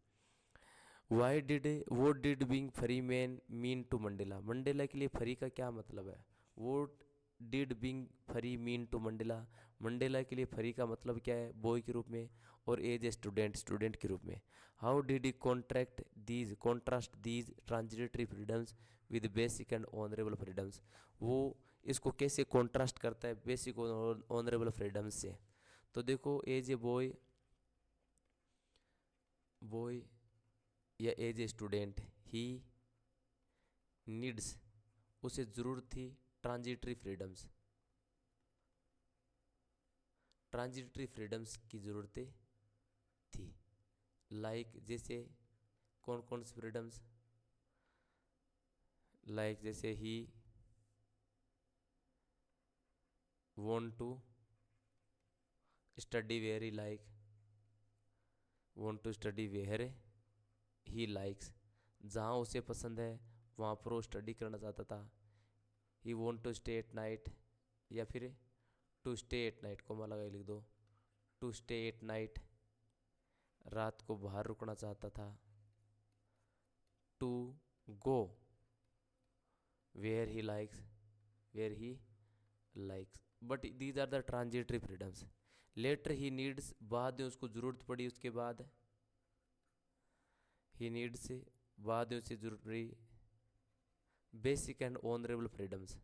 Why did, what did being free man mean to Mandela, Mandela के लिए फ्री का क्या मतलब है? What did being free mean to Mandela, Mandela के लिए फ्री का मतलब क्या है बॉय के रूप में, और एज ए स्टूडेंट, स्टूडेंट के रूप में। How did he contrast these transitory freedoms with basic and honourable freedoms, वो इसको कैसे कॉन्ट्रास्ट करता है बेसिक और ऑनरेबल फ्रीडम्स से? तो देखो, एज ए बॉय, बॉय या as a student, he needs, उसे ज़रूरत थी ट्रांजिटरी फ्रीडम्स, ट्रांजिटरी फ्रीडम्स की ज़रूरतें थी। लाइक जैसे कौन कौन सी फ्रीडम्स? लाइक जैसे he want to study where he like, want to study where he likes, जहाँ उसे पसंद है वहाँ पर वो स्टडी करना चाहता था। He want to stay at night, या फिर to stay at night, comma लगा लिख दो, टू स्टे एट नाइट, रात को बाहर रुकना चाहता था। To go where he likes, where he likes, but these are the transitory freedoms. Later he needs, बाद में उसको ज़रूरत पड़ी, उसके बाद ही नीड्स, बाद में उसे ज़रूरत पड़ी basic and honourable freedoms,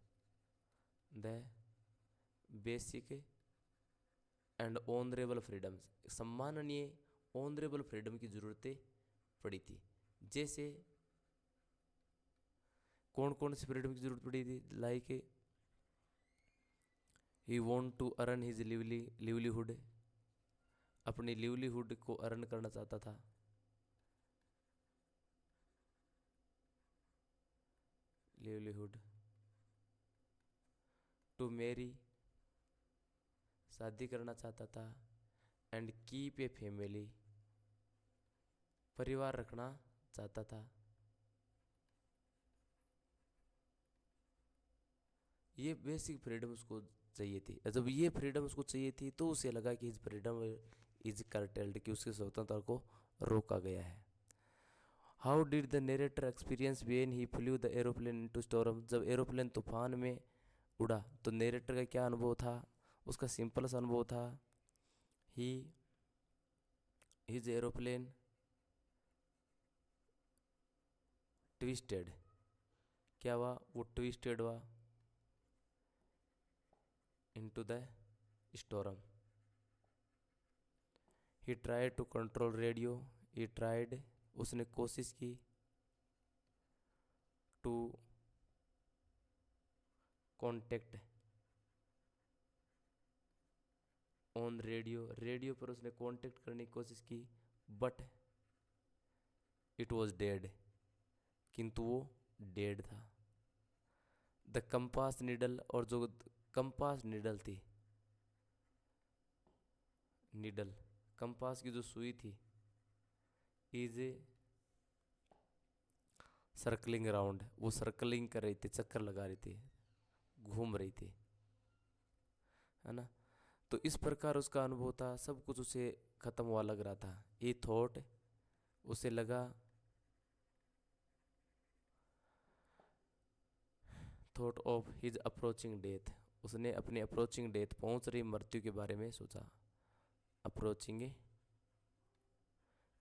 the basic and honourable freedoms, सम्माननीय ऑनरेबल फ्रीडम की ज़रूरतें पड़ी थी। जैसे कौन कौन सी फ्रीडम की ज़रूरत पड़ी थी? Like he want to earn his livelihood, अपनी लिवलीहुड को अर्न करना चाहता था। लिवलीहुड, टू मैरी, शादी करना चाहता था। एंड कीप ए फैमिली, परिवार रखना चाहता था। ये बेसिक फ्रीडम उसको चाहिए थी। जब ये फ्रीडम उसको चाहिए थी तो उसे लगा कि इस फ्रीडम इज कर्टेल्ड, कि उसकी स्वतंत्रता को रोका गया है। How did the narrator experience when he flu the aeroplane into storm, जब एरोप्लेन तूफान में उड़ा तो नरेटर का क्या अनुभव था? उसका सिंपल सा अनुभव था, ही हिज एरोप्लेन ट्विस्टेड, क्या हुआ? वो ट्विस्टेड हुआ into the storm. He tried to control radio, he tried, उसने कोशिश की, to contact on radio, radio पर उसने कांटेक्ट करने की कोशिश की, बट इट वाज डेड, किंतु वो डेड था। द कंपास निडल, और जो कंपास निडल थी, निडल कंपास की जो सुई थी, इज सर्कलिंग अराउंड, वो सर्कलिंग कर रही थी, चक्कर लगा रही थी, घूम रही थी, है ना। तो इस प्रकार उसका अनुभव था, सब कुछ उसे खत्म हुआ लग रहा था। ये थॉट, उसे लगा, thought of his approaching death, उसने अपनी अप्रोचिंग डेथ, पहुंच रही मृत्यु के बारे में सोचा। अप्रोचिंग,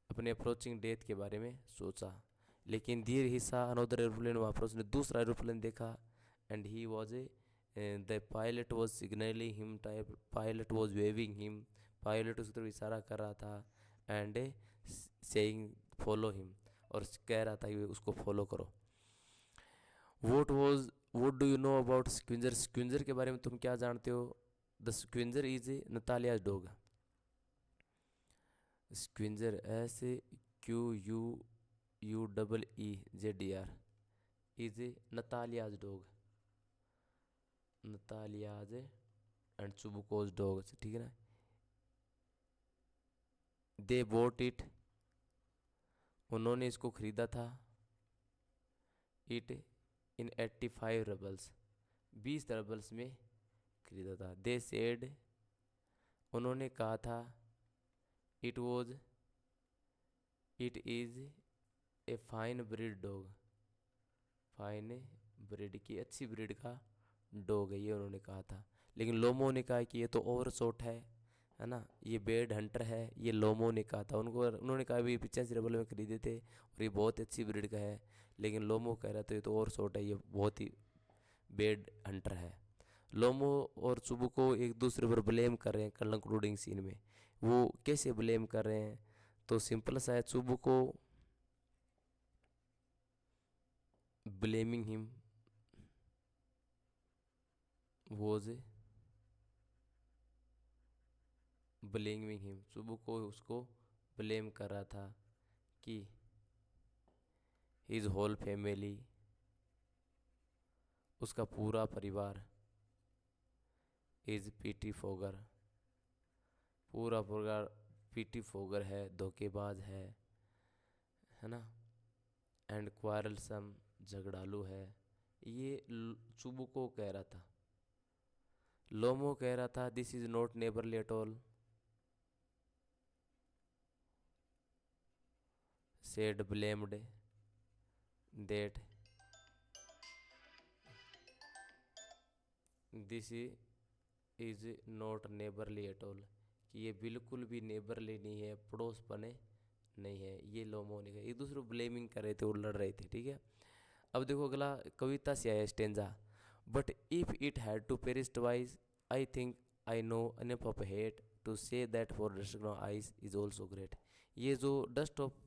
अपने अप्रोचिंग डेथ के बारे में सोचा। लेकिन धीरे ही सा अनदर एरोप्लेन, वहाँ पर उसने दूसरा एरोप्लेन देखा, and he was the pilot was signalling him, type pilot was waving him, pilot उसकी तरफ इशारा कर रहा था, एंड सेइंग फॉलो हिम, और कह रहा था कि उसको फॉलो करो। What do you know about Squeezer, Squeezer के बारे में तुम क्या जानते हो? The Squeezer is Natalia's dog, Squeezer S Q U U double E Z E R, is Natalia's dog, Natalia's and Chubukov's dog, ठीक है ना। दे बोट इट, उन्होंने इसको खरीदा था, इट इन 85 रबल्स, 20 रबल्स में खरीदा था। दे सेड, उन्होंने कहा था, it was, it is a fine breed dog, fine breed की, अच्छी ब्रीड का डॉग है ये, उन्होंने कहा था। लेकिन लोमो ने कहा कि ये तो ओवर शॉट है ना, ये बेड हंटर है, ये लोमो ने कहा था उनको, उन्होंने कहा भी 85 रबल में खरीदे थे और ये बहुत अच्छी ब्रीड का है, लेकिन लोमो कह रहा था ये तो ओवर शॉट है, ये बहुत ही बेड हंटर है। लोमो और चुबुको एक दूसरे पर ब्लेम कर रहे हैं कंक्लूडिंग सीन में। वो कैसे ब्लेम कर रहे हैं? तो सिंपल सा है, चुबुको blaming him was, blaming him, चुबुको उसको ब्लेम कर रहा था कि हिज होल फैमिली, उसका पूरा परिवार, इज पीटी फोगर, पूरा परिवार पीटी फोगर है, धोखेबाज है ना, एंड क्वारलसम, झगड़ालू है, ये चुबुको कह रहा था। लोमो कह रहा था, this is not neighbourly at all, said blamed that this is not neighbourly at all, कि ये बिल्कुल भी नेबरली नहीं है, पड़ोसपने नहीं है, ये लोमो ने कहा। एक दूसरे को ब्लेमिंग कर रहे थे, वो लड़ रहे थे, ठीक है। अब देखो अगला कविता से आया stanza, but if it had to perish twice, I think I know enough of hate to say that for dust of ice is also great. ये जो dust of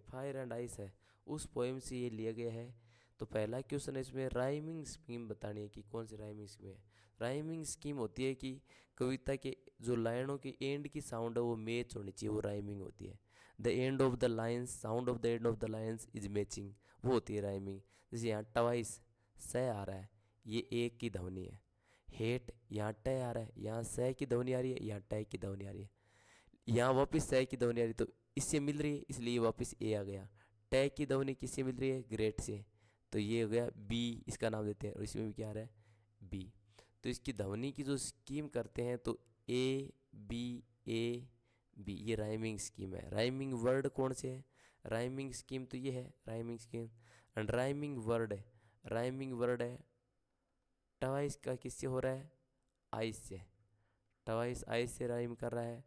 fire and ice है, उस पोएम से ये लिया गया है। तो पहला क्वेश्चन है इसमें राइमिंग स्कीम बतानी है कि कौन सी राइमिंग स्कीम है। राइमिंग स्कीम होती है कि कविता के जो लाइनों के एंड की साउंड है वो मैच होनी चाहिए, वो राइमिंग होती है। The end of the lines, sound of the end of the lines is matching, वो होती है राइमिंग। जैसे यहाँ ट्वाइस स आ रहा है, ये एक की ध्वनि है। हेट यहाँ ट आ रहा है, यहाँ स की ध्वनि आ रही है, यहाँ ट की ध्वनि आ रही है, यहाँ वापस स की ध्वनि आ रही है, तो इससे मिल रही है, इसलिए वापस ए आ गया। ट की ध्वनि किससे मिल रही है? ग्रेट से, तो ये हो गया बी, इसका नाम देते हैं, और इसमें भी क्या आ रहा है? बी। तो इसकी ध्वनि की जो स्कीम करते हैं तो ए बी ए बी, ये राइमिंग स्कीम है। राइमिंग वर्ड कौन से है? राइमिंग स्कीम तो ये है rhyming scheme. And rhyming word है, राइमिंग वर्ड है ट्वाइस का किससे हो रहा है? आइस से। ट्वाइस आइस से राइम कर रहा है।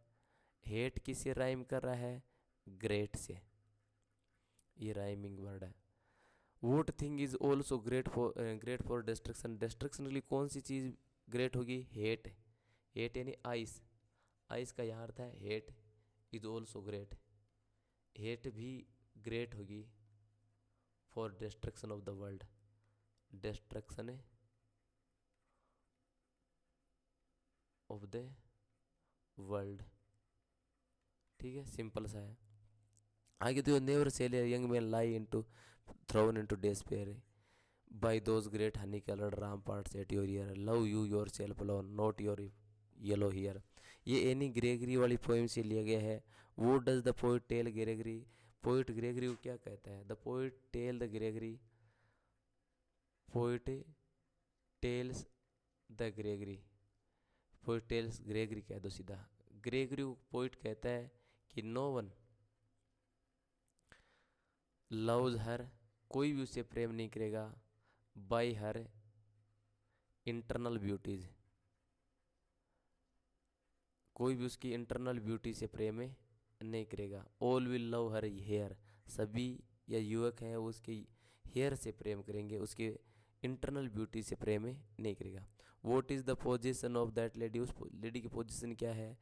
हेट किससे राइम कर रहा है? ग्रेट से। ये राइमिंग वर्ड है। Vote thing is also great for destruction, destruction के लिए कौन सी चीज़ ग्रेट होगी? हेट। हेट यानी आइस, आइस का यहाँ अर्थ है hate is also great, hate भी ग्रेट होगी for destruction of the world, destruction of the world. ठीक है, सिंपल सा है। आगे तो never cell young man lie into throne into despair by those great honey colored ramparts at your ear, love you yourself alone not your yellow hair। ये Anne Gregory वाली poem से लिया गया है। What does the poet tell Gregory, poet Gregory को क्या कहता है? The poet tell the Gregory, poet tells the Gregory, poet tells Gregory कह दो सीधा। ग्रेगरी को पोइट कहता है कि नो वन लव्स हर, कोई भी उसे प्रेम नहीं करेगा, बाय हर इंटरनल ब्यूटीज, कोई भी उसकी इंटरनल ब्यूटी से प्रेम नहीं करेगा। All will love her hair, सभी या युवक हैं वो उसके हेयर से प्रेम करेंगे, उसके इंटरनल ब्यूटी से प्रेम नहीं करेगा। What is the position of that lady, उस लेडी की पोजीशन क्या है?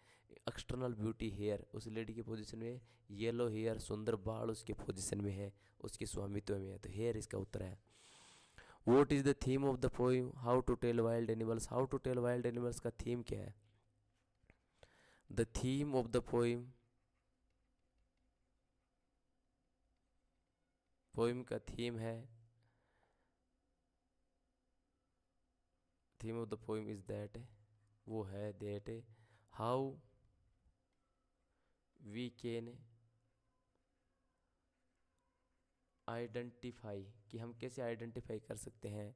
एक्सटर्नल ब्यूटी हेयर, उस लेडी की पोजीशन में येलो हेयर, सुंदर बाल उसके पोजीशन में है, उसके स्वामित्व में है, तो हेयर इसका उत्तर है। What is the theme of the poem how to tell wild animals, how to tell wild animals का थीम क्या है? The theme of the poem, poem का थीम है, theme of the poem is that, वो है that how we can identify, कि हम कैसे आइडेंटिफाई कर सकते हैं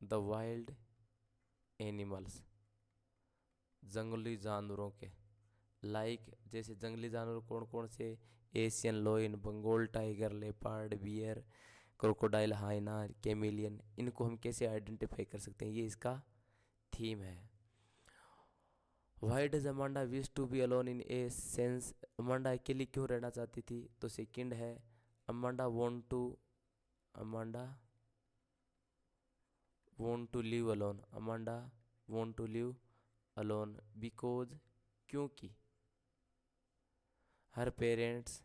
द वाइल्ड एनिमल्स, जंगली जानवरों के। लाइक जैसे जंगली जानवर कौन कौन से? Asian lion, Bengal tiger, leopard, bear, crocodile, hyena, chameleon, इनको हम कैसे आइडेंटिफाई कर सकते हैं? ये इसका थीम है। Why does Amanda wish to be alone in a sense, Amanda अकेली क्यों रहना चाहती थी? तो सेकंड है Amanda want to live alone, Amanda want to live alone because, क्योंकि हर पेरेंट्स,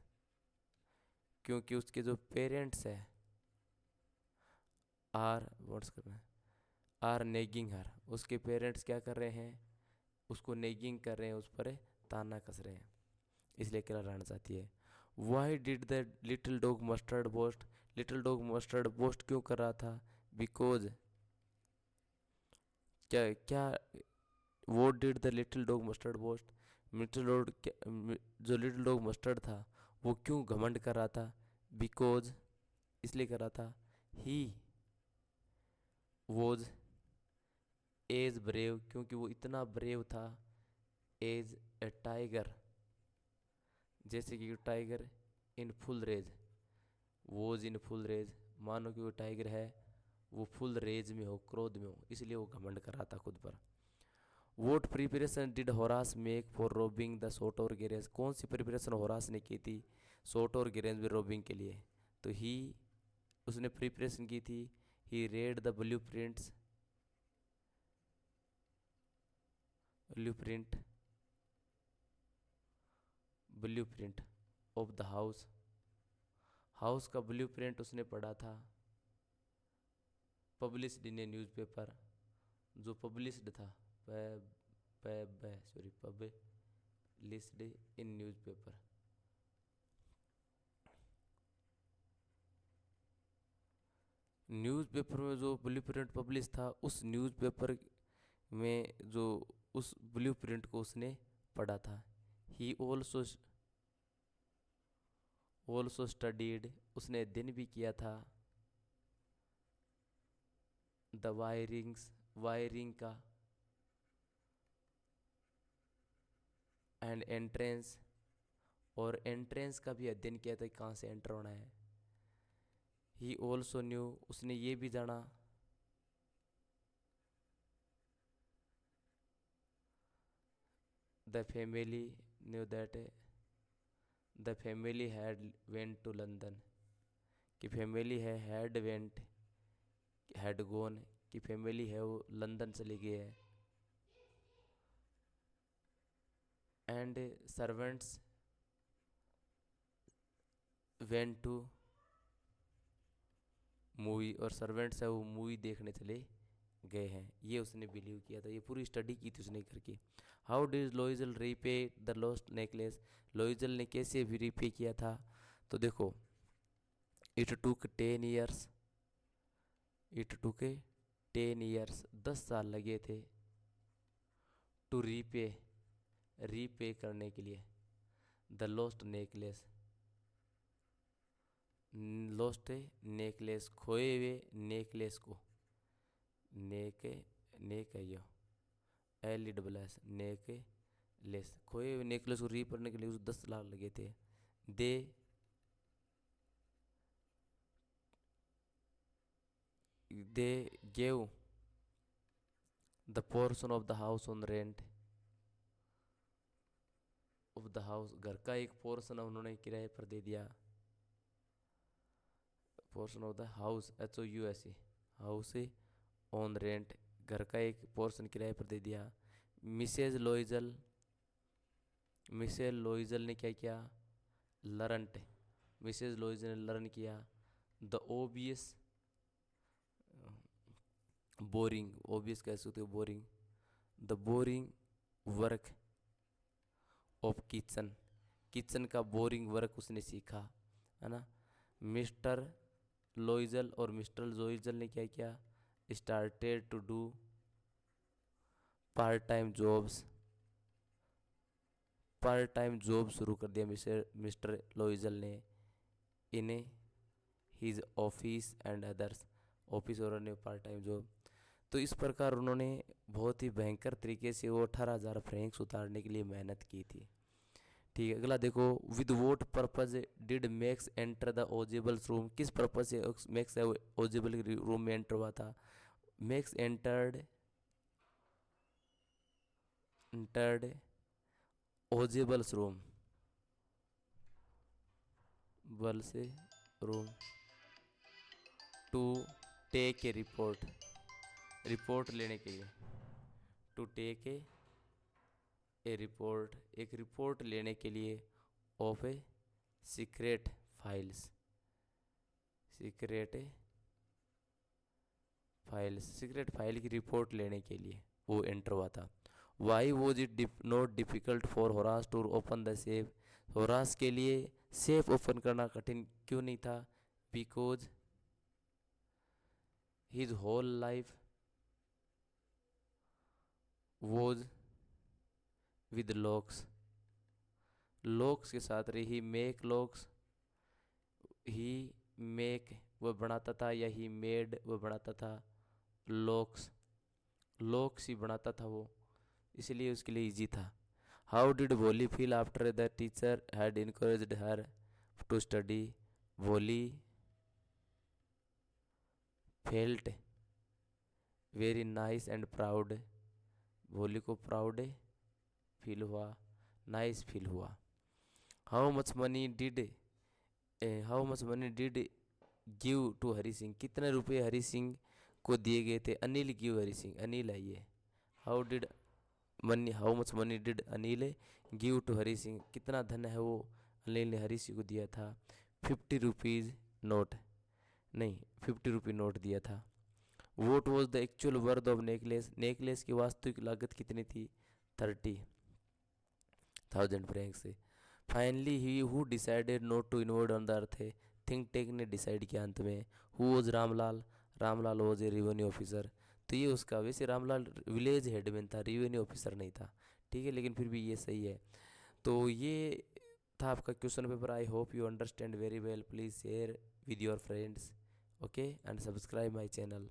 क्योंकि उसके जो पेरेंट्स है आर व्हाट्स करना है आर नेगिंग हर, उसके पेरेंट्स क्या कर रहे हैं? उसको नेगिंग कर रहे हैं, उस पर ताना कस रहे हैं, इसलिए अकेला रहना चाहती है। Why did the little dog mustard boast, little dog mustard boast क्यों कर रहा था? बिकॉज, क्या क्या वो did the little dog mustard boast, little dog, जो लिटिल डॉग मस्टर्ड था वो क्यों घमंड कर रहा था? बिकॉज, इसलिए कर रहा था ही वॉज एज ब्रेव, क्योंकि वो इतना ब्रेव था, एज ए टाइगर, जैसे कि tiger in full rage, was in full rage, मानो कि वो टाइगर है वो फुल रेज में हो, क्रोध में हो, इसलिए वो घमंड कर रहा था खुद पर। What preparation did Horace make for robbing the Shotover garage, कौन सी प्रिपरेशन होरास ने की थी सोटोर गैरेज में रोबिंग के लिए? तो ही, उसने प्रिपरेशन की थी, he read the blueprint blueprint of the house, house का ब्लूप्रिंट उसने पढ़ा था, पब्लिश्ड इन ए न्यूज़पेपर, जो पब्लिश्ड था, पब्लिश्ड इन न्यूज़पेपर, न्यूज़पेपर में जो ब्लूप्रिंट पब्लिश था, उस न्यूज़पेपर में जो उस ब्लूप्रिंट को उसने पढ़ा था। ही ऑल्सो स्टडीड, उसने अध्ययन भी किया था द वायरिंग्स वायरिंग का एंड एंट्रेंस, और एंट्रेंस का भी अध्ययन किया था कहाँ से एंटर होना है। ही ऑल्सो न्यू, उसने ये भी जाना, the family knew that the family had went to London, कि फैमिली है, हैड वेंट, हैड गोन, कि फैमिली है वो लंदन चली गई है। And servants went to movie, और सर्वेंट्स है वो मूवी देखने चले गए हैं। ये उसने बिलीव किया था, ये पूरी स्टडी की थी उसने करके। How did Loisel repay the lost necklace, Loisel ने कैसे भी रीपे किया था, तो देखो, it took 10 years, it took 10 years, 10 साल लगे थे, टू रीपे, रीपे करने के लिए, the lost necklace, lost necklace, खोए हुए नेकलेस को, नेक, नेक है यो, एल ई डबल एस, नेक लेस, खोए हुए नेकलेस को रीप करने के लिए उस 10 लाख लगे थे। They they gave the portion of the house on rent, of the house, घर का एक पोर्शन उन्होंने किराए पर दे दिया, portion of the house, H O U S E, house on rent, घर का एक पोर्शन किराए पर दे दिया। मिसेज लोइजल, मिसेज लोइजल ने क्या किया, लर्नट, मिसेज लोइजल ने लर्न किया, द ओबियस, बोरिंग, ओबियस कह सकते हो boring, the boring work of kitchen, kitchen का बोरिंग वर्क उसने सीखा, है ना। मिस्टर लोइजल और मिस्टर लोइजल ने क्या किया, started to do part time jobs, part time job शुरू कर दिया मिस्टर लोइजल ने, in his office and others, office और अन्य पार्ट टाइम जॉब। तो इस प्रकार उन्होंने बहुत ही भयंकर तरीके से वो 18,000 फ्रैंक्स उतारने के लिए मेहनत की थी। ठीक है, अगला देखो, with what purpose did Max enter the Ausable's room, किस पर्पज से मैक्स ओजेबल रूम में एंटर हुआ था। Max entered entered Ausable's room, बल से room, to take a report, report लेने के लिए, टू टेक ए रिपोर्ट, एक रिपोर्ट लेने के लिए, of a secret files, secret files, secret file की रिपोर्ट लेने के लिए वो एंटर हुआ था। Why was it not difficult for Horace to open the safe, Horace के लिए सेफ ओपन करना कठिन क्यों नहीं था, because his whole life was with locks, locks के साथ रही, he make locks, he make वो बनाता था, या ही मेड वो बनाता था, लॉक्स, लॉक्स ही बनाता था वो, इसलिए उसके लिए इजी था। How did Bholi feel after the teacher had encouraged her to study, Bholi felt very nice and proud, Bholi को प्राउड फील हुआ, नाइस फील हुआ। How much money did, how much money did give to Hari Singh, कितने रुपए हरी सिंह को दिए गए थे, अनिल गिव हरी सिंह, अनिल है ये। How did money, how much money did Anil give to Hari Singh, कितना धन है वो अनिल ने हरी सिंह को दिया था, 50 रुपीज़ नोट, नहीं 50 रुपये नोट दिया था। What was the actual worth of necklace, necklace की वास्तविक लागत कितनी थी, 30,000 फ्रैंक से। Finally he who decided not to involve on the earth है, थिंक टेक ने डिसाइड किया अंत में। Who was Ramlal, Ramlal was a revenue officer, तो ये उसका, वैसे रामलाल विलेज हेडमैन था, रेवेन्यू ऑफिसर नहीं था, ठीक है, लेकिन फिर भी ये सही है। तो ये था आपका question paper. I hope you understand very well, please share with your friends, okay, and subscribe my channel.